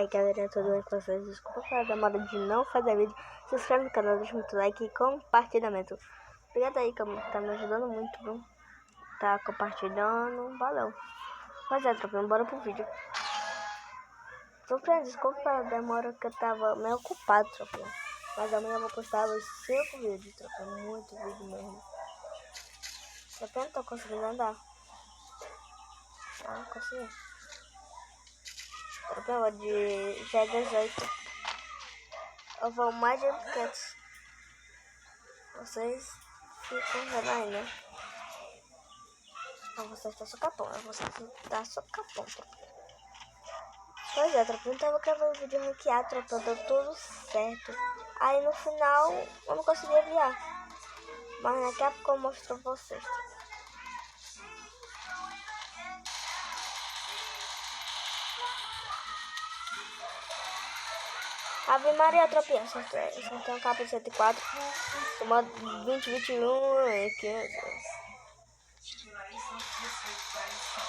Aí galera, tudo bem com vocês? Desculpa pela demora de não fazer vídeo. Se inscreve no canal, deixa muito like e compartilhamento. Obrigado aí, que tá me ajudando muito, viu? Tá compartilhando, valeu. Pois é, tropinha, bora pro vídeo. Tropinha, desculpa pela demora que eu tava meio ocupado, tropinha. Mas amanhã eu vou postar os 5 vídeos, tropinha, muito vídeo mesmo. Tropinha, não tô conseguindo andar. Ah, consegui. Tropinha, já é 18. Eu vou mais de piquetes. Vocês ficam vendo aí, né? Então você está socapão, né? Você está socapão, tropinha. Pois é, tropinha, eu tava gravando vídeo ranqueado, tropinha, deu tudo certo. Aí no final eu não consegui enviar. Mas daqui a pouco eu mostro pra vocês. Ave Maria, tropinha, sorteio um capa de 104, uma 20, 21 e 15.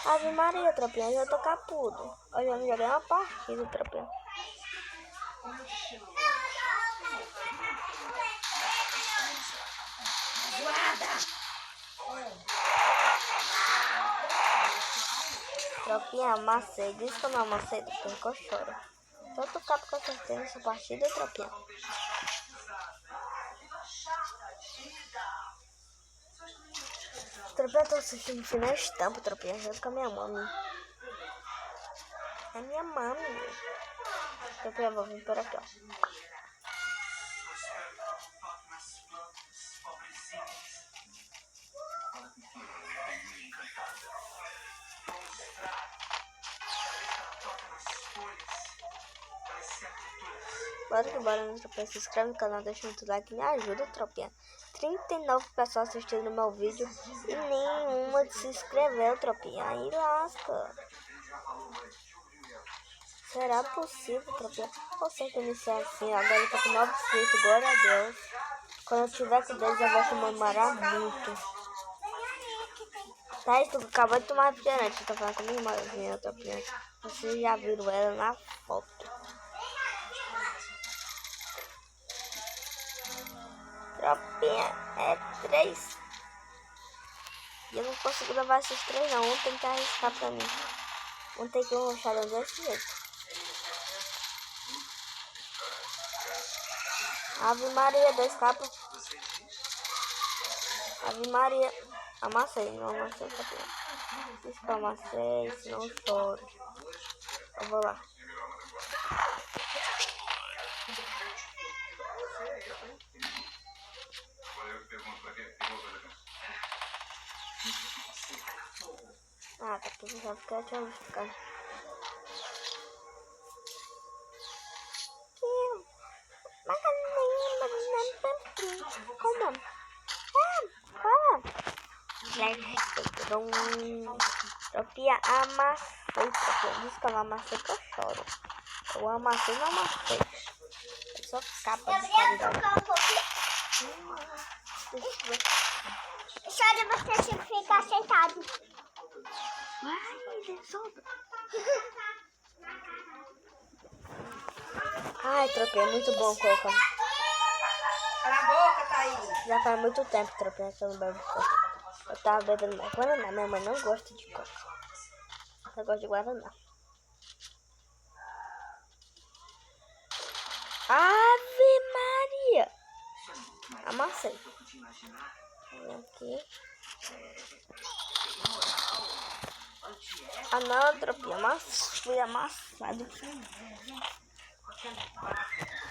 Ave Maria, tropinha, eu já tô capudo. Hoje eu não joguei uma partida, tropinha. Tropinha, amassei. Diz que eu não amassei, tropinha, que eu choro. Tanto capo que eu acertei nessa partida, tropinha. Tropinha, eu tô assistindo aqui na estampa, tropinha, junto com a minha mãe. É minha mãe. Tropinha, vou vir por aqui, ó. Bora que bora, né, tropinha? Se inscreve no canal, deixa muito like, me ajuda, tropinha. 39 pessoas assistindo meu vídeo e nenhuma se inscreveu, tropinha. Aí lasca. Será possível, tropinha? Eu sempre iniciar assim, agora eu tô com 9 inscritos, glória a Deus. Quando eu tiver com 10 eu vou comemorar muito. Tá, tu acabou de tomar refrigerante, eu tô falando com minha irmãzinha, tropinha. Vocês já viram ela na foto. Tropinha, é 3. E eu não consigo levar esses 3 não. Um tem que arriscar pra mim. Um tem que lanchar desse jeito. Ave Maria, 2 capas. Ave Maria. Amassei, não amassei, tropinha. Diz que eu amassei, senão eu choro. Eu vou lá. Ah, tá aqui, já fica, deixa eu ficar. Tropinha, amassei, tropinha. Diz que eu não amassei, que eu choro. Eu amassei, não amassei. É só capa de qualidade. Só de você ficar sentado. Vai, solta. Ai, tropinha, é muito bom coca. Cala a boca, Thaís. Já faz muito tempo, tropinha, que eu não bebo coca. Eu tava bebendo mais Guaraná. Minha mãe não gosta de coca. Ela gosta de Guaraná. Ave Maria! Amassei. Aqui. Ah não, tropinha, fui amassado.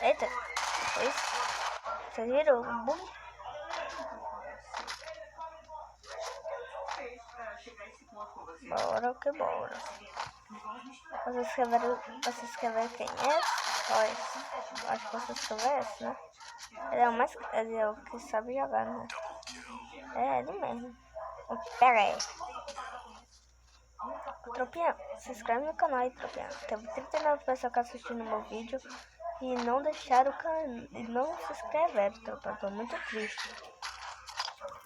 Eita, foi isso? Vocês viram? Bora que bora. Vocês escreveram quem é? Acho que vocês escreveram esse, né? Ele é o que sabe jogar, né? É ele mesmo. Pera aí. Tropinha, se inscreve no canal aí, tropinha. Teve 39 pessoas que assistiram meu vídeo e não deixaram o canal, e não se inscreveram, tropinha. Tô muito triste.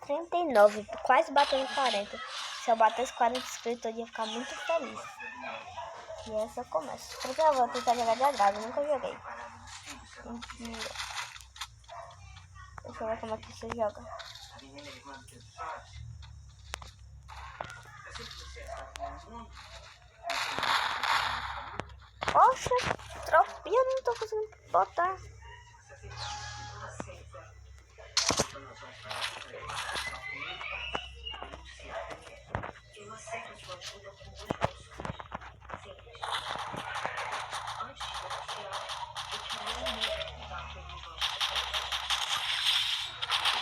39, quase batendo 40. Se eu batesse 40 inscritos, eu ia ficar muito feliz. E essa eu começo. Porque eu vou tentar jogar de agrado, eu nunca joguei. Mentira. Deixa eu ver como é que você joga. Poxa, tropinha, eu não tô conseguindo botar.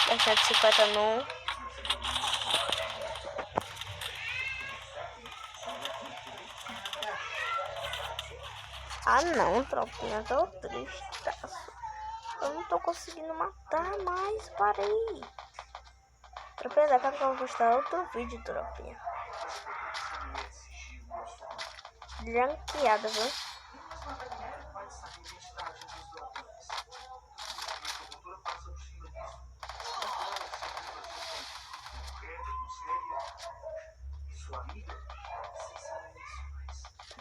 Deixar de 50 no. Ah não, tropinha, eu tô triste. Eu não tô conseguindo matar mais, parei. Tropinha, daqui a pouco eu vou postar outro vídeo, tropinha. Branqueada, viu?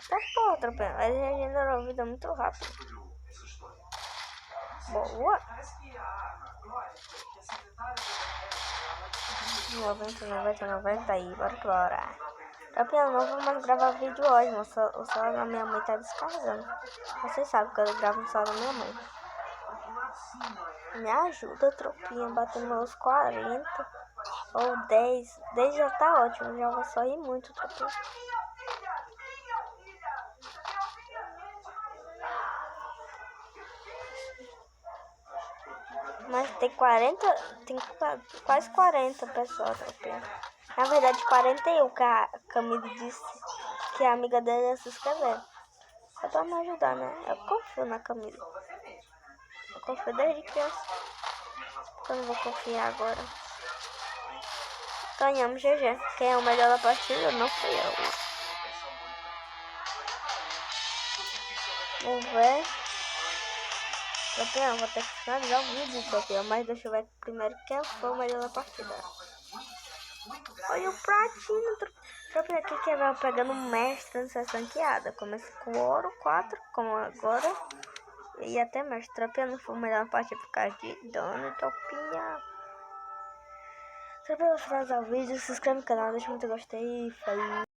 Tá porra, tropinha, mas regenera a vida muito rápido. Boa! 90 aí, bora. Tropinha, eu não vou mais gravar vídeo hoje, mas o celular da minha mãe tá descarregando. Vocês sabem que eu gravo no celular da minha mãe. Me ajuda, tropinha, batendo meus 40 ou 10. 10 já tá ótimo, já vou só ir muito, tropinha. Mas tem 40, tem quase 40 pessoas, tropinha. Na verdade, 41, que a Camille disse que a amiga dela ia se inscrever. Só pra me ajudar, né? Eu confio na Camille. Eu confio desde criança. Eu não vou confiar agora. Ganhamos, GG. Quem é o melhor da partida? Não fui eu. Vamos ver. Tropinha, vou ter que finalizar o vídeo, tropinha. Mas deixa eu ver primeiro quem foi o melhor da partida. Olha o Platino, tropinha. Aqui que vai pegando mestre nessa ranqueada. Começa com ouro 4, como agora. E até mestre. Tropinha não foi o melhor da partida por causa de dano, tropinha. Tropinha, vou finalizar o vídeo. Se inscreve no canal, deixa muito gostei e falou.